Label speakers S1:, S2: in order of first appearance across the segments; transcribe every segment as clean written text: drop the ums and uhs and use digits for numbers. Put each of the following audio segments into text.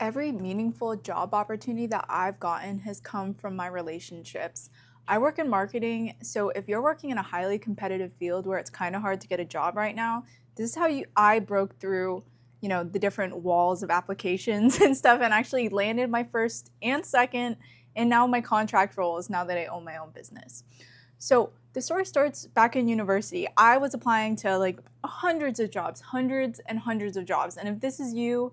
S1: Every meaningful job opportunity that I've gotten has come from my relationships. I work in marketing, so if you're working in a highly competitive field where it's kind of hard to get a job right now, this is how I broke through, the different walls of applications and stuff and actually landed my first and second and now my contract roles now that I own my own business. So the story starts back in university. I was applying to like hundreds of jobs, hundreds and hundreds of jobs. And if this is you,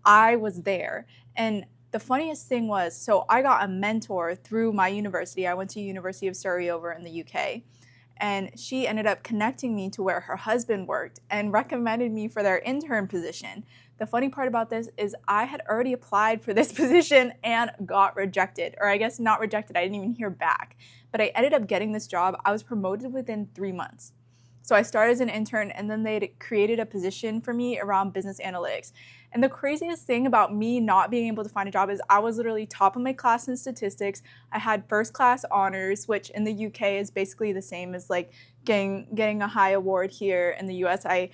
S1: I was there. And the funniest thing was, so I got a mentor through my university. I went to University of Surrey over in the UK, and she ended up connecting me to where her husband worked and recommended me for their intern position. The funny part about this is I had already applied for this position and got rejected, or I guess not rejected, I didn't even hear back. But I ended up getting this job. I was promoted within 3 months. So I started as an intern, and then they created a position for me around business analytics. And the craziest thing about me not being able to find a job is I was literally top of my class in statistics. I had first class honors, which in the UK is basically the same as like getting a high award here in the US. I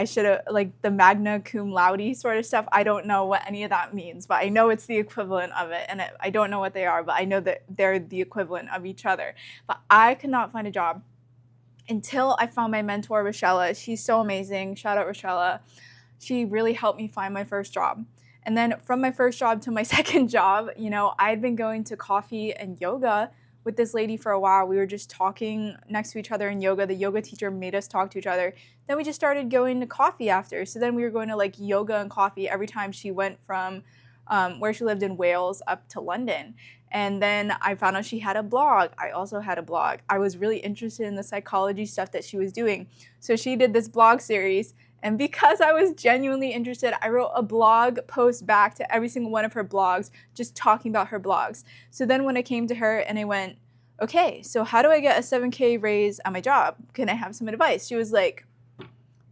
S1: should have, like, the magna cum laude sort of stuff. I don't know what any of that means, but I know it's the equivalent of it. And I don't know what they are, but I know that they're the equivalent of each other. But I could not find a job until I found my mentor, Rochella. She's so amazing. Shout out, Rochella. She really helped me find my first job. And then from my first job to my second job, I had been going to coffee and yoga with this lady for a while. We were just talking next to each other in yoga. The yoga teacher made us talk to each other. Then we just started going to coffee after. So then we were going to like yoga and coffee every time she went from where she lived in Wales up to London. And then I found out she had a blog. I also had a blog. I was really interested in the psychology stuff that she was doing. So she did this blog series. And because I was genuinely interested, I wrote a blog post back to every single one of her blogs, just talking about her blogs. So then when I came to her and I went, okay, so how do I get a 7K raise at my job? Can I have some advice? She was like,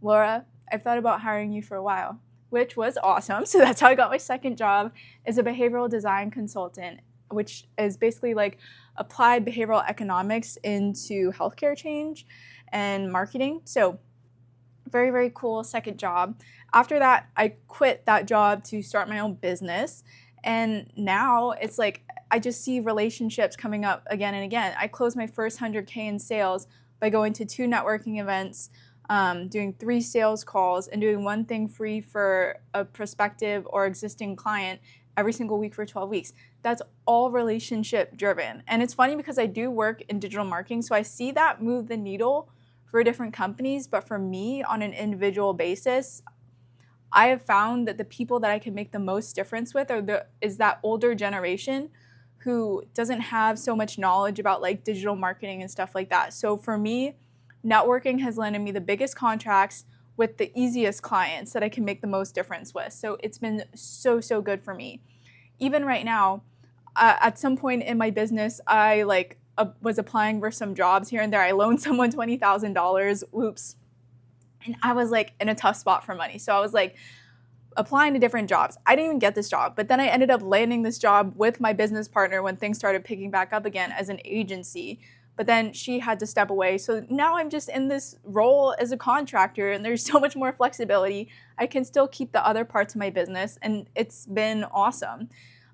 S1: Laura, I've thought about hiring you for a while, which was awesome. So that's how I got my second job as a behavioral design consultant, which is basically like applied behavioral economics into healthcare change and marketing. So very, very cool second job. After that, I quit that job to start my own business. And now it's like I just see relationships coming up again and again. I closed my first 100K in sales by going to 2 networking events, doing 3 sales calls, and doing 1 thing free for a prospective or existing client every single week for 12 weeks. That's all relationship driven. And it's funny because I do work in digital marketing, so I see that move the needle for different companies. But for me, on an individual basis, I have found that the people that I can make the most difference with is that older generation who doesn't have so much knowledge about like digital marketing and stuff like that. So for me, networking has landed me the biggest contracts with the easiest clients that I can make the most difference with. So it's been so, so good for me. Even right now, at some point in my business, I was applying for some jobs here and there. I loaned someone $20,000. Whoops. And I was like in a tough spot for money. So I was like applying to different jobs. I didn't even get this job, but then I ended up landing this job with my business partner when things started picking back up again as an agency. But then she had to step away. So now I'm just in this role as a contractor, and there's so much more flexibility. I can still keep the other parts of my business, and it's been awesome.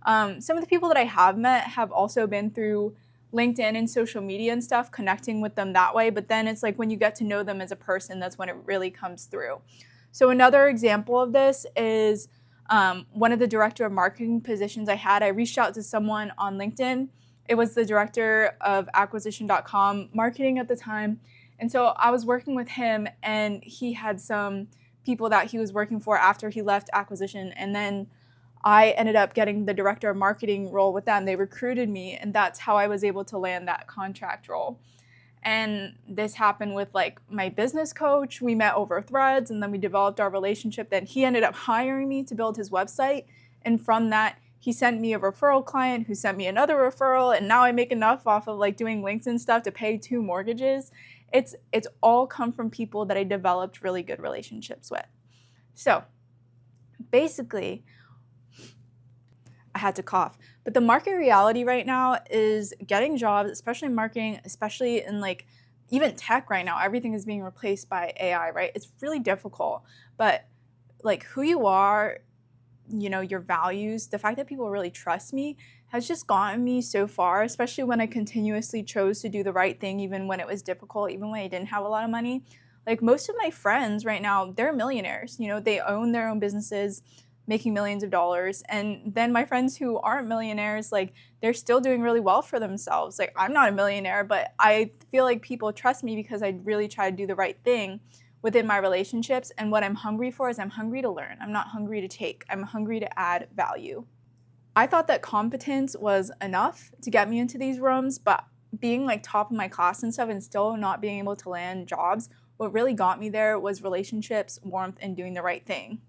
S1: Some of the people that I have met have also been through LinkedIn and social media and stuff, connecting with them that way. But then it's like when you get to know them as a person, that's when it really comes through. So another example of this is one of the director of marketing positions I had. I reached out to someone on LinkedIn. It was the director of acquisition.com marketing at the time. And so I was working with him, and he had some people that he was working for after he left acquisition. And then I ended up getting the director of marketing role with them. They recruited me, and that's how I was able to land that contract role. And this happened with like my business coach. We met over Threads, and then we developed our relationship. Then he ended up hiring me to build his website. And from that, he sent me a referral client who sent me another referral. And now I make enough off of like doing links and stuff to pay 2 mortgages. It's all come from people that I developed really good relationships with. So basically, I had to cough. But the market reality right now is getting jobs, especially in marketing, especially in like even tech right now. Everything is being replaced by AI, right? It's really difficult. But like who you are your values, the fact that people really trust me has just gotten me so far, especially when I continuously chose to do the right thing, even when it was difficult, even when I didn't have a lot of money. Like most of my friends right now, they're millionaires. They own their own businesses, making millions of dollars. And then my friends who aren't millionaires, like they're still doing really well for themselves. Like I'm not a millionaire, but I feel like people trust me because I really try to do the right thing within my relationships. And what I'm hungry for is I'm hungry to learn. I'm not hungry to take. I'm hungry to add value. I thought that competence was enough to get me into these rooms, but being like top of my class and stuff and still not being able to land jobs, what really got me there was relationships, warmth, and doing the right thing.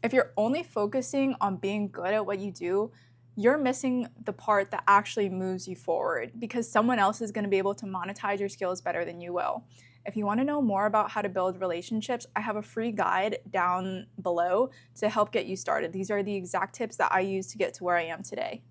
S1: If you're only focusing on being good at what you do, you're missing the part that actually moves you forward because someone else is going to be able to monetize your skills better than you will. If you want to know more about how to build relationships, I have a free guide down below to help get you started. These are the exact tips that I use to get to where I am today.